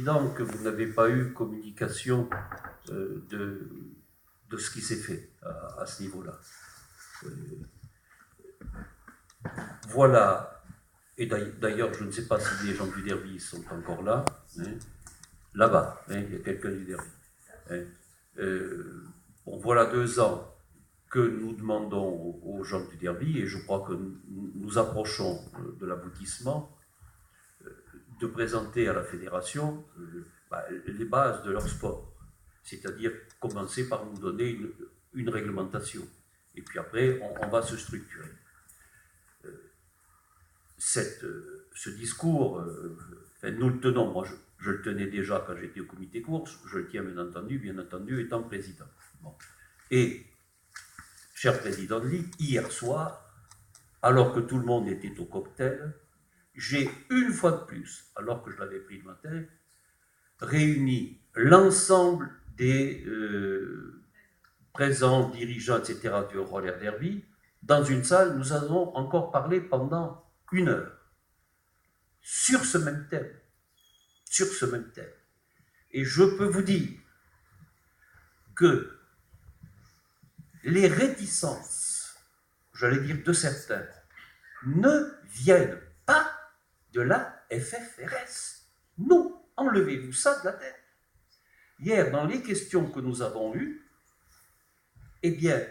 évident que vous n'avez pas eu communication de ce qui s'est fait à ce niveau-là. Voilà. Et d'ailleurs, je ne sais pas si les gens du Derby sont encore là. Hein. Là-bas, hein, il y a quelqu'un du Derby. Hein. Bon, voilà 2 ans que nous demandons aux gens du Derby, et je crois que nous approchons de l'aboutissement, de présenter à la fédération les bases de leur sport. C'est-à-dire commencer par nous donner une réglementation. Et puis après, on va se structurer. Ce discours, nous le tenons, moi je le tenais déjà quand j'étais au comité course, je le tiens bien entendu étant président. Bon. Et, cher président de Ligue, hier soir, alors que tout le monde était au cocktail, j'ai une fois de plus, alors que je l'avais pris le matin, réuni l'ensemble des présents, dirigeants, etc. du roller derby dans une salle. Nous avons encore parlé pendant 1 heure sur ce même thème. Et je peux vous dire que les réticences, j'allais dire de certains, ne viennent pas de la FFRS. Non, enlevez-vous ça de la tête. Hier, dans les questions que nous avons eues, eh bien,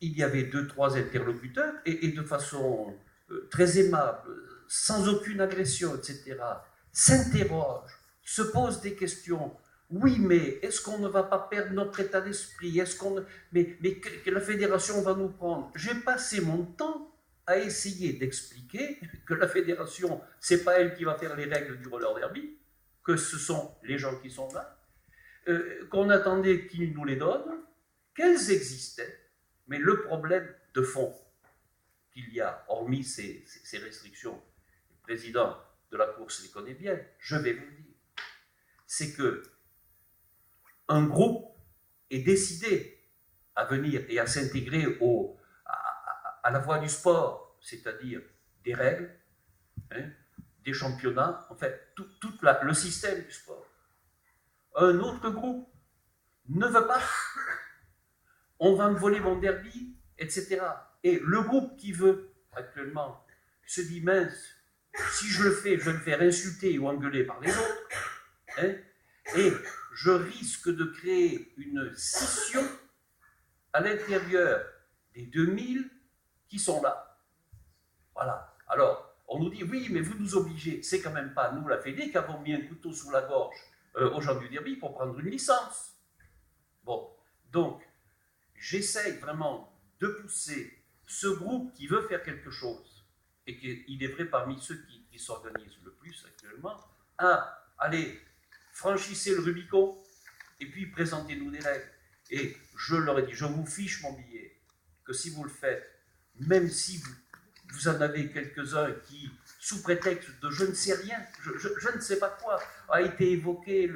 il y avait 2-3 interlocuteurs et de façon très aimable, sans aucune agression, etc., s'interrogent, se posent des questions. Oui, mais est-ce qu'on ne va pas perdre notre état d'esprit? Est-ce qu'on mais que la fédération va nous prendre? J'ai passé mon temps à essayer d'expliquer que la fédération, c'est pas elle qui va faire les règles du roller derby, que ce sont les gens qui sont là, qu'on attendait qu'ils nous les donnent, qu'elles existaient, mais le problème de fond qu'il y a, hormis ces restrictions, le président de la course les connaît bien, je vais vous le dire, c'est que un groupe est décidé à venir et à s'intégrer à la voie du sport, c'est-à-dire des règles, hein, des championnats, en fait, tout le système du sport. Un autre groupe ne veut pas. On va me voler mon derby, etc. Et le groupe qui veut, actuellement, se dit, mince, si je le fais, je vais me faire insulter ou engueuler par les autres. Hein, et je risque de créer une scission à l'intérieur des 2000 qui sont là. Voilà. Alors, on nous dit, oui, mais vous nous obligez. C'est quand même pas nous, la Fédé, qui avons mis un couteau sous la gorge aux gens du derby pour prendre une licence. Bon, donc, j'essaye vraiment de pousser ce groupe qui veut faire quelque chose, et qu'il est vrai parmi ceux qui s'organisent le plus actuellement, à aller franchissez le Rubicon, et puis présentez-nous des règles. Et je leur ai dit, je vous fiche mon billet, que si vous le faites, même si vous en avez quelques-uns qui, sous prétexte de je ne sais rien, je ne sais pas quoi, a été évoqué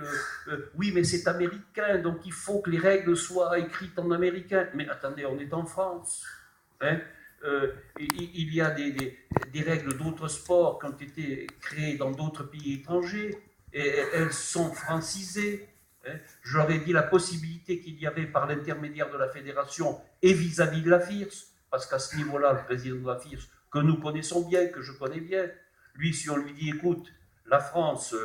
oui, mais c'est américain, donc il faut que les règles soient écrites en américain. Mais attendez, on est en France. Hein, il y a des règles d'autres sports qui ont été créées dans d'autres pays étrangers, et elles sont francisées. Hein. Je leur ai dit la possibilité qu'il y avait par l'intermédiaire de la fédération et vis-à-vis de la FIRS, parce qu'à ce niveau-là, le président de la FIRS, que nous connaissons bien, que je connais bien, lui, si on lui dit, écoute, la France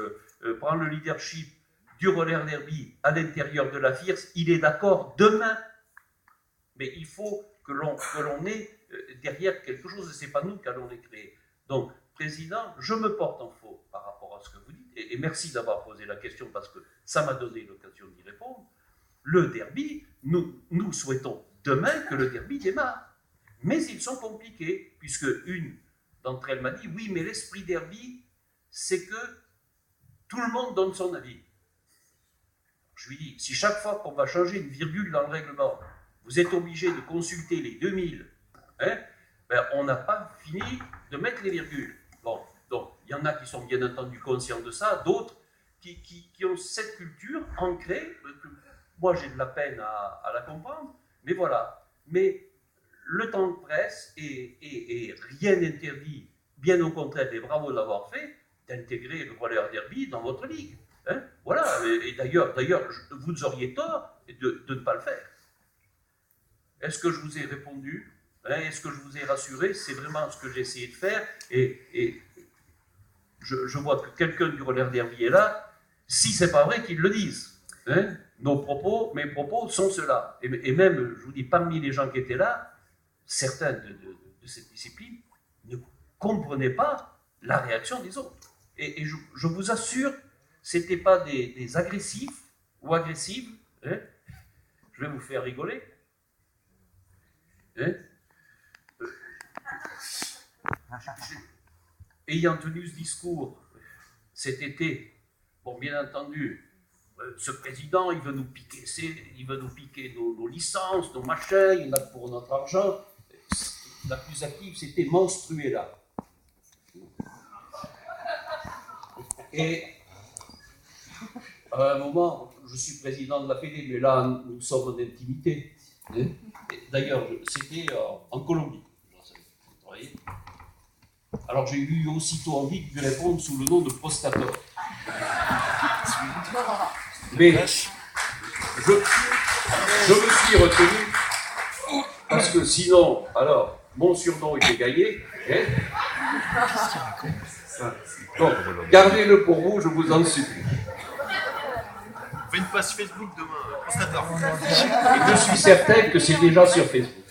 prend le leadership du roller derby à l'intérieur de la FIRS, il est d'accord demain. Mais il faut que l'on ait derrière quelque chose, et ce n'est pas nous qui allons les créer. Donc, président, je me porte en faux par rapport à ce que vous dites, et merci d'avoir posé la question, parce que ça m'a donné l'occasion d'y répondre. Le derby, nous souhaitons demain que le derby démarre. Mais ils sont compliqués, puisque une d'entre elles m'a dit, oui, mais l'esprit derby, c'est que tout le monde donne son avis. Je lui dis, si chaque fois qu'on va changer une virgule dans le règlement, vous êtes obligé de consulter les 2000, hein, ben on n'a pas fini de mettre les virgules. Bon, donc, il y en a qui sont bien entendu conscients de ça, d'autres qui ont cette culture ancrée, que moi j'ai de la peine à la comprendre, mais voilà. Mais le temps presse et rien n'interdit, bien au contraire, et bravo d'avoir fait, d'intégrer le roller derby dans votre ligue. Hein, voilà, et d'ailleurs, vous auriez tort de ne pas le faire. Est-ce que je vous ai répondu? Hein, est-ce que je vous ai rassuré? C'est vraiment ce que j'ai essayé de faire, et je vois que quelqu'un du relais d'Hervier est là. Si c'est pas vrai, qu'ils le disent. Hein, mes propos sont ceux-là. Et même, je vous dis, parmi les gens qui étaient là, certains de cette discipline ne comprenaient pas la réaction des autres. Et je vous assure, c'était pas des agressifs ou agressives. Hein, je vais vous faire rigoler. Hein, ayant tenu ce discours cet été, bon, bien entendu, ce président, il veut nous piquer nos licences, nos machins, il en a pour notre argent. La plus active, c'était Monstruela. Et à un moment, je suis président de la Fédé, mais là, nous sommes en intimité. Hein. D'ailleurs, c'était en Colombie. Vous voyez. Alors j'ai eu aussitôt envie de lui répondre sous le nom de Prostator. Mais je me suis retenu parce que sinon, alors, mon surnom était Gaillet. Hein. Donc, gardez-le pour vous, je vous en supplie. On fait une page Facebook demain, Prostator. Et je suis certain que c'est déjà sur Facebook.